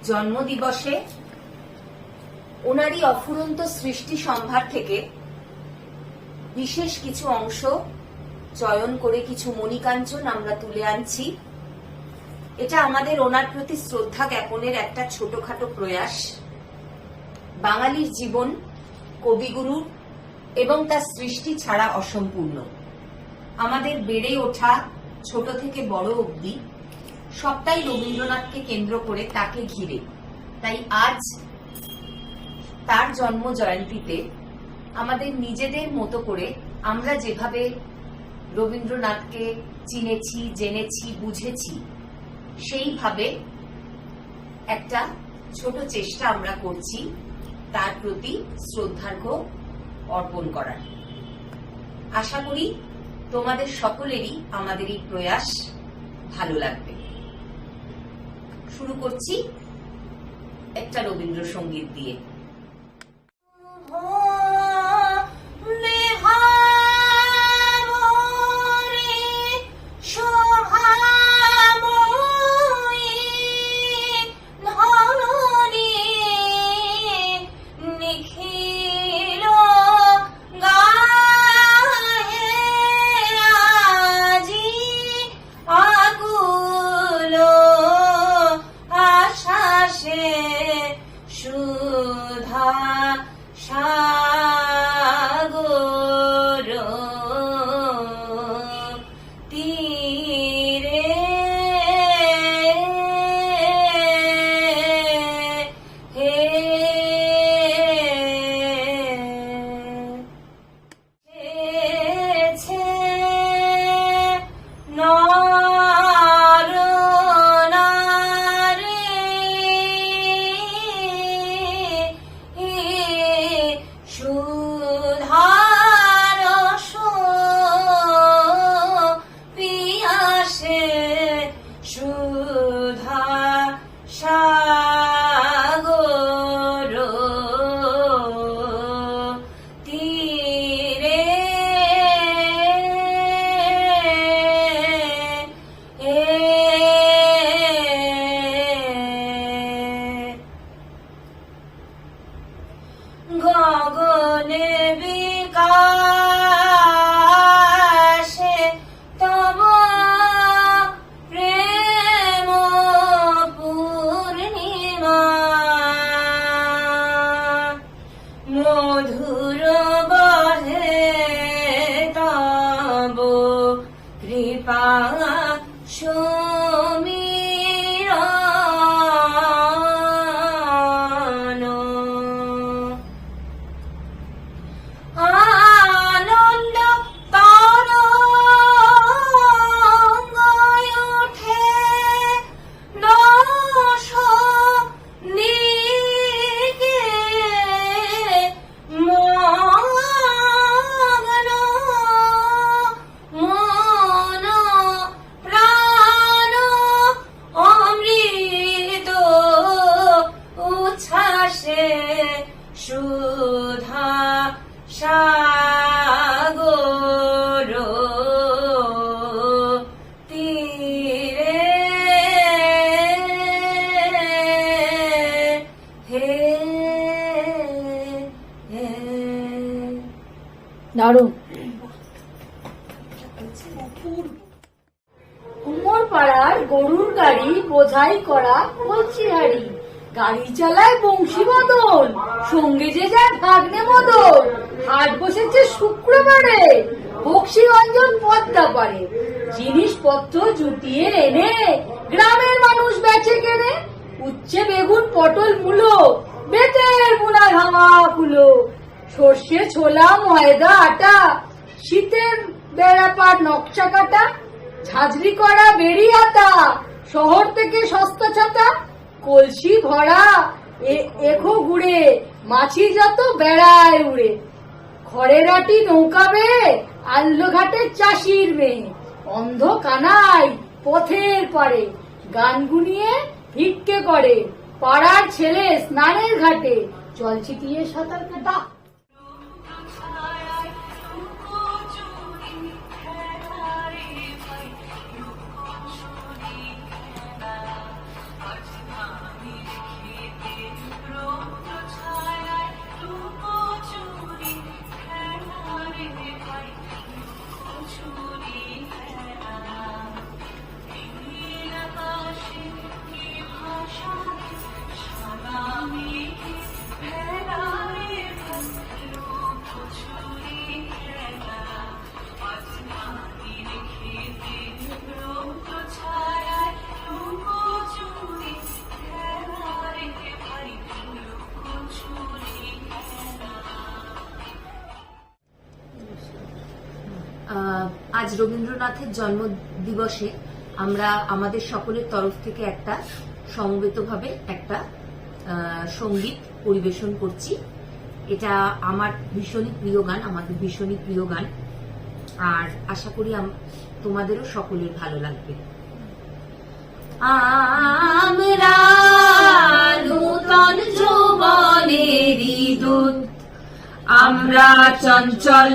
জন্মদিবসে ওনারই অফুরন্ত সৃষ্টি সম্ভার থেকে বিশেষ কিছু অংশ চয়ন করে কিছু মণিকাঞ্চন আমরা তুলে আনছি। এটা আমাদের ওনার প্রতি শ্রদ্ধা জ্ঞাপনের একটা ছোটখাটো প্রয়াস। বাঙালির জীবন কবিগুরু এবং তার সৃষ্টি ছাড়া অসম্পূর্ণ। আমাদের বেড়ে ওঠা ছোট থেকে বড় অবধি সবটাই রবীন্দ্রনাথকে কেন্দ্র করে, তাকে ঘিরে। তাই আজ তার জন্ম জয়ন্তীতে আমাদের নিজেদের মতো করে আমরা যেভাবে রবীন্দ্রনাথকে চিনেছি, জেনেছি, বুঝেছি, সেইভাবে একটা ছোট চেষ্টা আমরা করছি তার প্রতি শ্রদ্ধার্ঘ্য অর্পণ করার। আশা করি তোমাদের সকলেরই আমাদের এই প্রয়াস ভালো লাগবে। শুরু করছি একটা রবীন্দ্রসঙ্গীত দিয়ে। পাড়ার গরুর গাড়ি বোঝাই করা কলসি হাড়ি, গাড়ি চালায় বংশী মদন, সঙ্গে যে যায় ভাগ্নে মদন। হাট বসেছে শুক্রবারে, বক্সিগঞ্জন পদ্মা পারে, জিনিসপত্র জুটিয়ে এনে গ্রামের মানুষ বেচে কেনে। উচ্ছে বেগুন পটল মূলো, বেতের বুনা ভাঙা কুলো, সর্ষে ছোলা ময়দা আটা, শীতের বেড়াপাট নকশা কাটা, ঝাঁঝরি করা বেরি আতা, শহর থেকে সস্তা ছাতা, কলসি ভরা এখো গুড়ে, মাছি যত বেড়ায় উড়ে। খড়ের আটি নৌকা বেয়ে আনলো ঘাটে চাষির মেয়ে, অন্ধ কানাই পথের পারে গান গুনিয়ে ভিক্ষে করে। পাড়ার ছেলে স্নানের ঘাটে জল ছিটিয়ে সাঁতার কাটা। আজ রবীন্দ্রনাথের জন্ম দিবসে আমরা আমাদের সকলের তরফ থেকে একটা সমবেতভাবে একটা সঙ্গীত পরিবেশন করছি। এটা আমার ভীষণই প্রিয় গান, আমাদের ভীষণই প্রিয় গান, আর আশা করি তোমাদেরও সকলের ভালো লাগবে। আমরা নূতন যৌবনেরই দূত, আমরা চঞ্চল,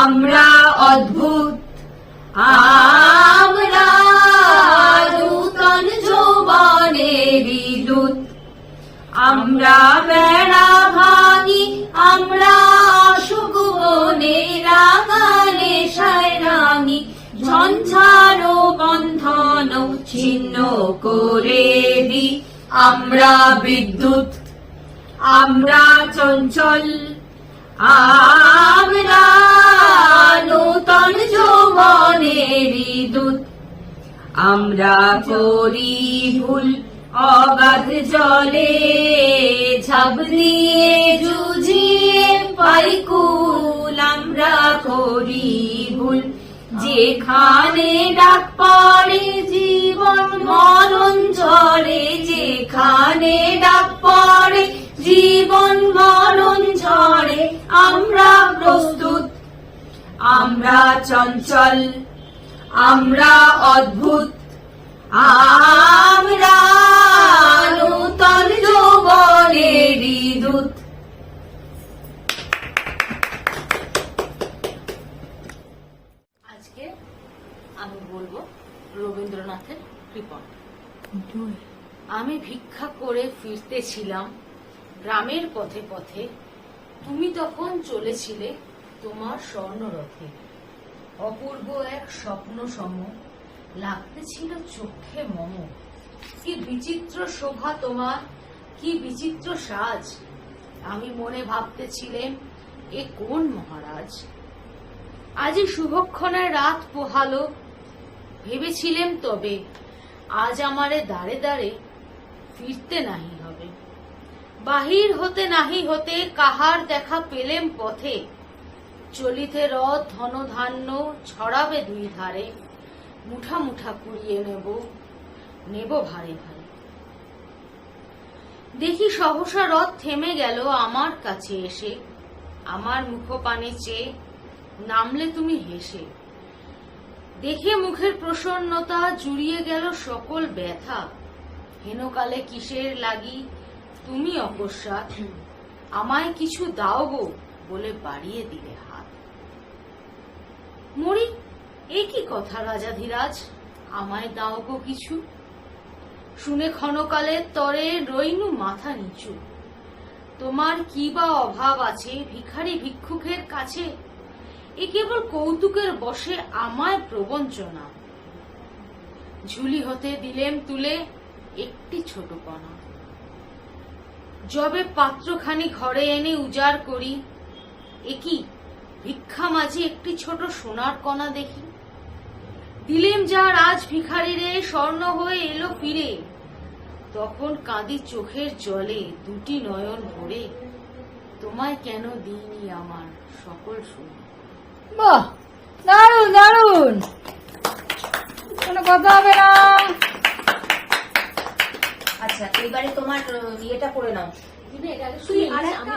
আমরা অদ্ভুত, আমরা নূতন যৌবনেরই দূত, আমরা বেড়া ভাঙি, আমরা সুগুবনে রাগালে সায়রাঙি, ঝঞ্ঝারো বন্ধন ছিন্ন করে দি। আমরা বিদ্যুৎ, আমরা চঞ্চল, আমরা নূতন যৌবনেরই দূত, আমরা করি ভুল অগাধ জলে, ঝাঁপ দিয়ে জুঝিয়ে পাই কুল, আমরা করি ভুল যেখানে ডাক পড়ে জীবন মরণ ঝরে, যেখানে ডাক পড়ে জীবন মরণ ঝরে, আমরা প্রস্তুত, আমরা চঞ্চল, আমরা অদ্ভুত, আমরা নূতন যৌবনেরই দূত। আজকে আমি বলবো রবীন্দ্রনাথের কৃপণ। আমি ভিক্ষা করে ফিরতেছিলাম গ্রামের পথে পথে, তুমি তখন চলেছিলে তোমার স্বর্ণরথে। অপূর্ব এক স্বপ্ন সম লাগতেছিল চোখে মম, কি বিচিত্র শোভা তোমার, কি বিচিত্র সাজ। আমি মনে ভাবতেছিলেন এ কোন মহারাজ। আজি শুভক্ষণে রাত পোহালো, ভেবেছিলেন তবে আজ আমারে দাঁড়ে দাঁড়ে ফিরতে নাহি হবে। বাহির হতে নাহি হতে কাহার দেখা পেলেম পথে, চলিতে রথ ধন ধান্য ছড়াবে দুই ধারে, মুঠা মুঠা কুড়িয়ে নেব ভারে ভারে। দেখি সহসা রথ থেমে গেল আমার কাছে এসে, আমার মুখপানে চেয়ে নামলে তুমি হেসে। দেখে মুখের প্রসন্নতা জুড়িয়ে গেল সকল ব্যথা, হেনকালে কিসের লাগি তুমি অকস্মাৎ, আমায় কিছু দাও গো বলে বাড়িয়ে দিলে হাত। মরি এ কি কথা রাজাধিরাজ, আমায় দাও গো কিছু। শুনে ক্ষণকালের তরে রইনু মাথা নিচু। তোমার কি বা অভাব আছে ভিখারি ভিক্ষুকের কাছে, এ কেবল কৌতুকের বসে আমায় প্রবঞ্চনা। ঝুলি হতে দিলেম তুলে একটি ছোট কণা, যবে পাত্রখানি ঘরে এনে উজাড় করি, একই ভিক্ষা মাঝে একটি ছোট সোনার কণা দেখি। দিলেম যার আজ ভিখারিরে স্বর্ণ হয়ে এলো ফিরে, তখন কাঁদি চোখের জলে দুটি নয়ন ভরে, তোমায় কেন দিইনি আমার সকল সোনা। বাহ, দারুণ দারুণ, কোনো কথা হবে না। আচ্ছা, এবারে তোমার ইয়েটা করে নাও। তুই আরেকটা